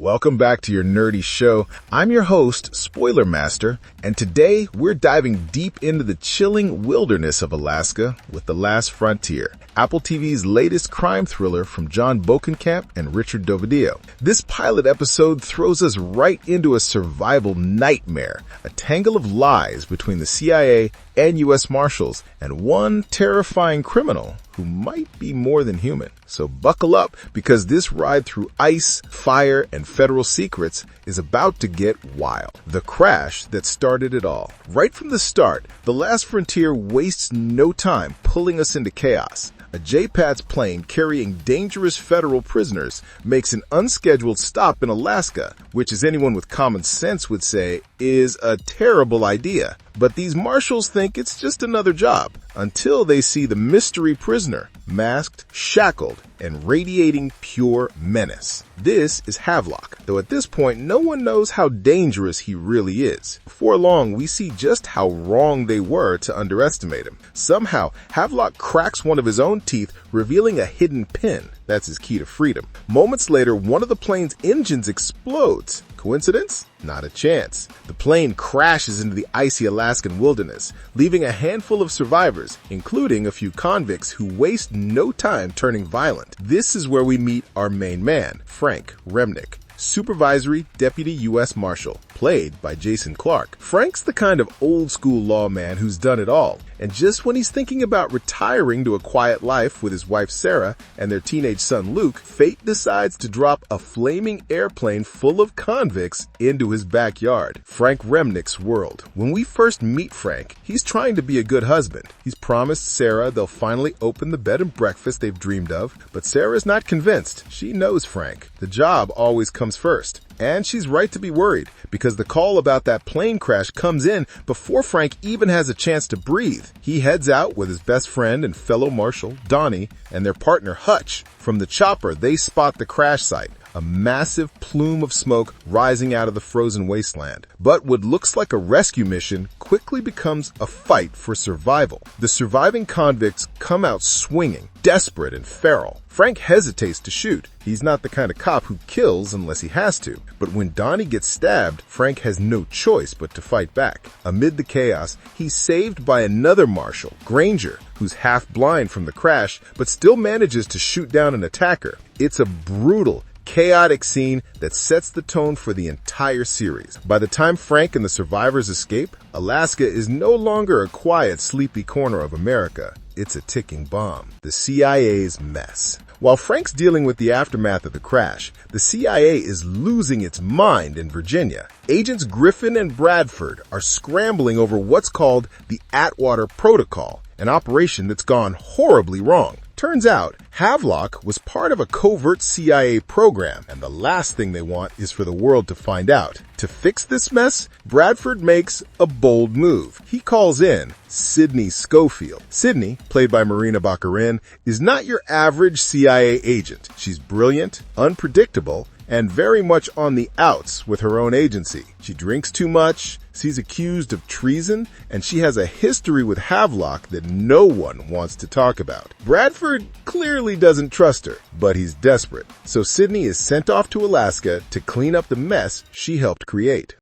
Welcome back to your nerdy show. I'm your host, Spoiler Master, and today we're diving deep into the chilling wilderness of Alaska with The Last Frontier, Apple TV's latest crime thriller from John Bokenkamp and Richard Dovidio. This pilot episode throws us right into a survival nightmare, a tangle of lies between the CIA and U.S. Marshals, and one terrifying criminal who might be more than human. So buckle up, because this ride through ice, fire, and federal secrets is about to get wild. The crash that started it all. Right from the start, The Last Frontier wastes no time pulling us into chaos. A JPATS plane carrying dangerous federal prisoners makes an unscheduled stop in Alaska, which, as anyone with common sense would say, is a terrible idea. But these marshals think it's just another job, until they see the mystery prisoner, masked, shackled, and radiating pure menace. This is Havlock, though at this point no one knows how dangerous he really is. Before long, we see just how wrong they were to underestimate him. Somehow, Havlock cracks one of his own teeth, revealing a hidden pin. That's his key to freedom. Moments later, one of the plane's engines explodes. Coincidence? Not a chance. The plane crashes into the icy Alaskan wilderness, leaving a handful of survivors, including a few convicts who waste no time turning violent. This is where we meet our main man, Frank Remnik, Supervisory Deputy U.S. Marshal, played by Jason Clarke. Frank's the kind of old-school lawman who's done it all, and just when he's thinking about retiring to a quiet life with his wife Sarah and their teenage son Luke, fate decides to drop a flaming airplane full of convicts into his backyard. Frank Remnik's world. When we first meet Frank, he's trying to be a good husband. He's promised Sarah they'll finally open the bed and breakfast they've dreamed of, but Sarah's not convinced. She knows Frank. The job always comes first. And she's right to be worried, because the call about that plane crash comes in before Frank even has a chance to breathe. He heads out with his best friend and fellow marshal, Donnie, and their partner, Hutch. From the chopper, they spot the crash site, a massive plume of smoke rising out of the frozen wasteland. But what looks like a rescue mission quickly becomes a fight for survival. The surviving convicts come out swinging, desperate and feral. Frank hesitates to shoot. He's not the kind of cop who kills unless he has to. But when Donnie gets stabbed, Frank has no choice but to fight back. Amid the chaos, he's saved by another marshal, Granger, who's half blind from the crash, but still manages to shoot down an attacker. It's a brutal, chaotic scene that sets the tone for the entire series. By the time Frank and the survivors escape, Alaska is no longer a quiet, sleepy corner of America. It's a ticking bomb. The CIA's mess. While Frank's dealing with the aftermath of the crash, the CIA is losing its mind in Virginia. Agents Griffin and Bradford are scrambling over what's called the Atwater Protocol, an operation that's gone horribly wrong. Turns out, Havlock was part of a covert CIA program, and the last thing they want is for the world to find out. To fix this mess, Bradford makes a bold move. He calls in Sydney Schofield. Sydney, played by Marina Baccarin, is not your average CIA agent. She's brilliant, unpredictable, and very much on the outs with her own agency. She drinks too much, she's accused of treason, and she has a history with Havlock that no one wants to talk about. Bradford clearly doesn't trust her, but he's desperate. So Sydney is sent off to Alaska to clean up the mess she helped create.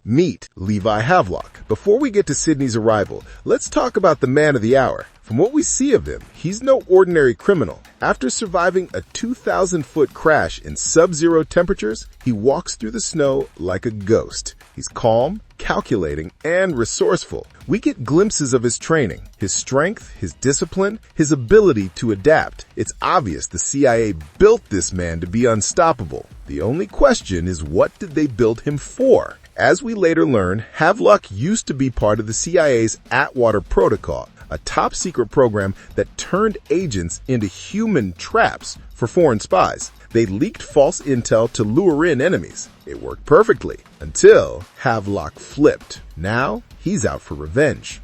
Meet Levi Havlock. Before we get to Sydney's arrival, let's talk about the man of the hour. From what we see of him, he's no ordinary criminal. After surviving a 2,000-foot crash in sub-zero temperatures, he walks through the snow like a ghost. He's calm, calculating, and resourceful. We get glimpses of his training, his strength, his discipline, his ability to adapt. It's obvious the CIA built this man to be unstoppable. The only question is, what did they build him for? As we later learn, Havlock used to be part of the CIA's Atwater Protocol, a top-secret program that turned agents into human traps for foreign spies. They leaked false intel to lure in enemies. It worked perfectly, until Havlock flipped. Now, he's out for revenge.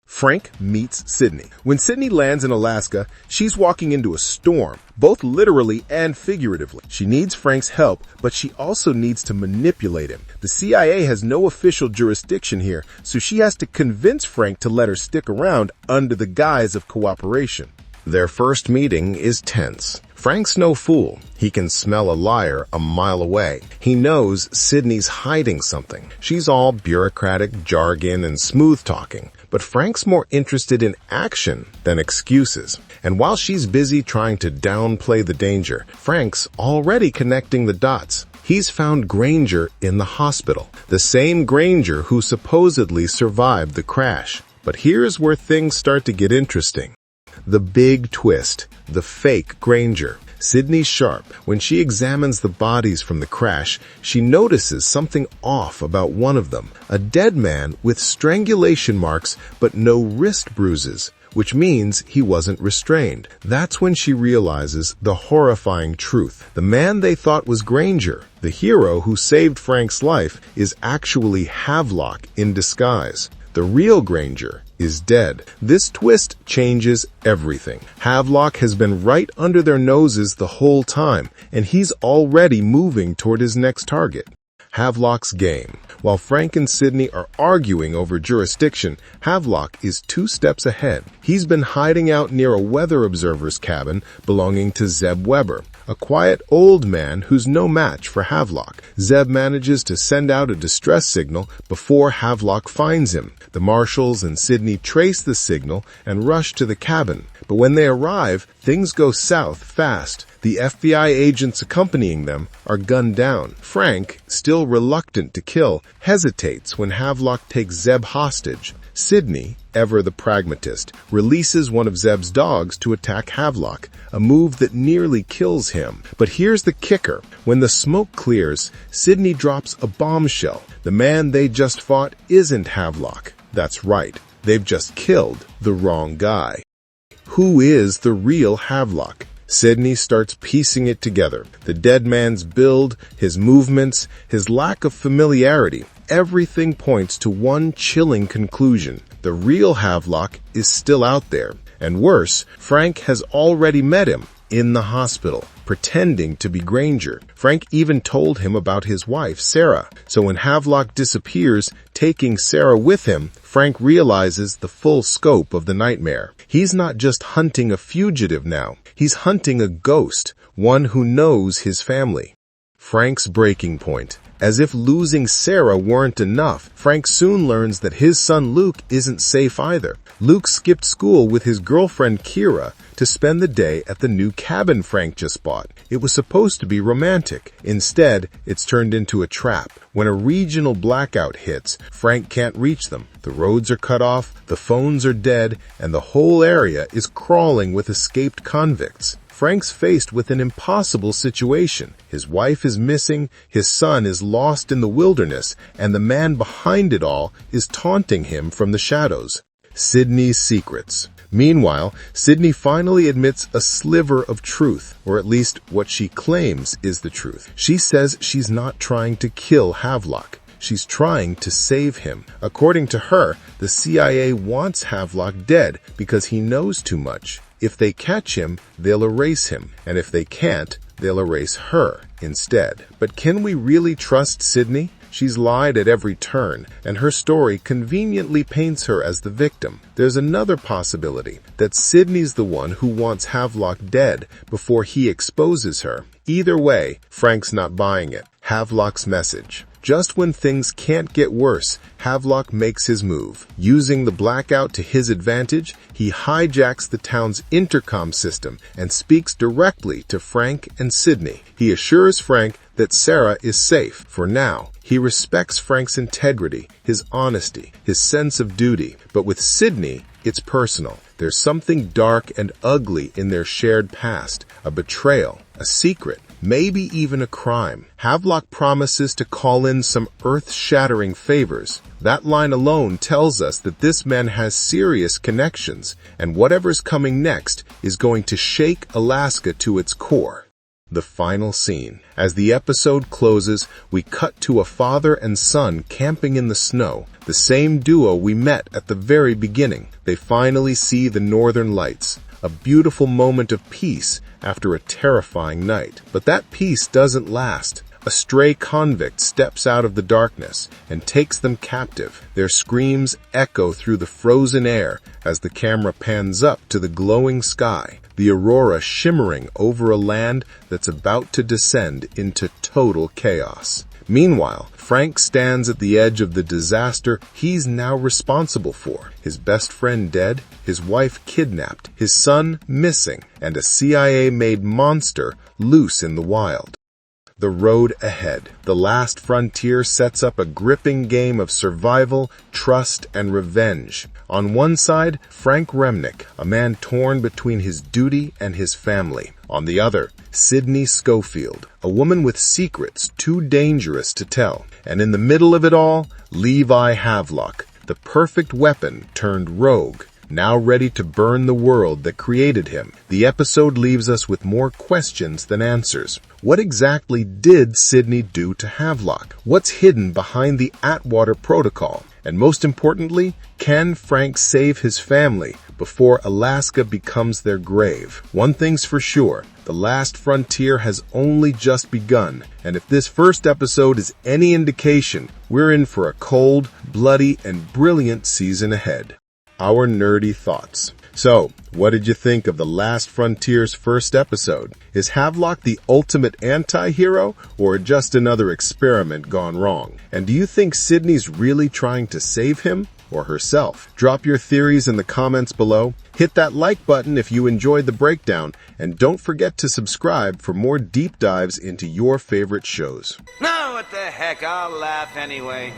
Frank meets Sydney. When Sydney lands in Alaska, she's walking into a storm, both literally and figuratively. She needs Frank's help, but she also needs to manipulate him. The CIA has no official jurisdiction here, so she has to convince Frank to let her stick around under the guise of cooperation. Their first meeting is tense. Frank's no fool. He can smell a liar a mile away. He knows Sydney's hiding something. She's all bureaucratic jargon and smooth talking. But Frank's more interested in action than excuses. And while she's busy trying to downplay the danger, Frank's already connecting the dots. He's found Granger in the hospital, the same Granger who supposedly survived the crash. But here's where things start to get interesting. The big twist, the fake Granger. Sydney's sharp. When she examines the bodies from the crash, she notices something off about one of them. A dead man with strangulation marks but no wrist bruises, which means he wasn't restrained. That's when she realizes the horrifying truth. The man they thought was Granger, the hero who saved Frank's life, is actually Havlock in disguise. The real Granger is dead. This twist changes everything. Havlock has been right under their noses the whole time, and he's already moving toward his next target. Havlock's game. While Frank and Sydney are arguing over jurisdiction, Havlock is 2 steps ahead. He's been hiding out near a weather observer's cabin belonging to Zeb Weber, a quiet old man who's no match for Havlock. Zeb manages to send out a distress signal before Havlock finds him. The marshals and Sydney trace the signal and rush to the cabin. But when they arrive, things go south fast. The FBI agents accompanying them are gunned down. Frank, still reluctant to kill, hesitates when Havlock takes Zeb hostage. Sydney, ever the pragmatist, releases one of Zeb's dogs to attack Havlock, a move that nearly kills him. But here's the kicker. When the smoke clears, Sydney drops a bombshell. The man they just fought isn't Havlock. That's right. They've just killed the wrong guy. Who is the real Havlock? Sydney starts piecing it together. The dead man's build, his movements, his lack of familiarity. Everything points to one chilling conclusion. The real Havlock is still out there. And worse, Frank has already met him in the hospital, pretending to be Granger. Frank even told him about his wife, Sarah. So when Havlock disappears, taking Sarah with him, Frank realizes the full scope of the nightmare. He's not just hunting a fugitive now. He's hunting a ghost, one who knows his family. Frank's breaking point. As if losing Sarah weren't enough, Frank soon learns that his son Luke isn't safe either. Luke skipped school with his girlfriend Kira to spend the day at the new cabin Frank just bought. It was supposed to be romantic. Instead, it's turned into a trap. When a regional blackout hits, Frank can't reach them. The roads are cut off, the phones are dead, and the whole area is crawling with escaped convicts. Frank's faced with an impossible situation. His wife is missing, his son is lost in the wilderness, and the man behind it all is taunting him from the shadows. Sydney's secrets. Meanwhile, Sydney finally admits a sliver of truth, or at least what she claims is the truth. She says she's not trying to kill Havlock. She's trying to save him. According to her, the CIA wants Havlock dead because he knows too much. If they catch him, they'll erase him, and if they can't, they'll erase her instead. But can we really trust Sydney? She's lied at every turn, and her story conveniently paints her as the victim. There's another possibility, that Sydney's the one who wants Havlock dead before he exposes her. Either way, Frank's not buying it. Havlock's message. Just when things can't get worse, Havlock makes his move. Using the blackout to his advantage, he hijacks the town's intercom system and speaks directly to Frank and Sydney. He assures Frank that Sarah is safe for now. He respects Frank's integrity, his honesty, his sense of duty. But with Sydney, it's personal. There's something dark and ugly in their shared past, a betrayal, a secret, maybe even a crime. Havlock promises to call in some earth-shattering favors. That line alone tells us that this man has serious connections, and whatever's coming next is going to shake Alaska to its core. The final scene. As the episode closes, we cut to a father and son camping in the snow, the same duo we met at the very beginning. They finally see the northern lights, a beautiful moment of peace after a terrifying night. But that peace doesn't last. A stray convict steps out of the darkness and takes them captive. Their screams echo through the frozen air as the camera pans up to the glowing sky. the aurora shimmering over a land that's about to descend into total chaos. Meanwhile, Frank stands at the edge of the disaster he's now responsible for. His best friend dead, his wife kidnapped, his son missing, and a CIA-made monster loose in the wild. The road ahead. The Last Frontier sets up a gripping game of survival, trust, and revenge. On one side, Frank Remnik, a man torn between his duty and his family. On the other, Sydney Schofield, a woman with secrets too dangerous to tell. And in the middle of it all, Levi Havlock, the perfect weapon turned rogue, now ready to burn the world that created him. The episode leaves us with more questions than answers. What exactly did Sydney do to Havlock? What's hidden behind the Atwater Protocol? And most importantly, can Frank save his family before Alaska becomes their grave? One thing's for sure, The Last Frontier has only just begun, and if this first episode is any indication, we're in for a cold, bloody, and brilliant season ahead. Our nerdy thoughts. So, what did you think of The Last Frontier's first episode? Is Havlock the ultimate anti-hero, or just another experiment gone wrong? And do you think Sydney's really trying to save him or herself? Drop your theories in the comments below. Hit that like button if you enjoyed the breakdown, and don't forget to subscribe for more deep dives into your favorite shows. No, what the heck, I'll laugh anyway.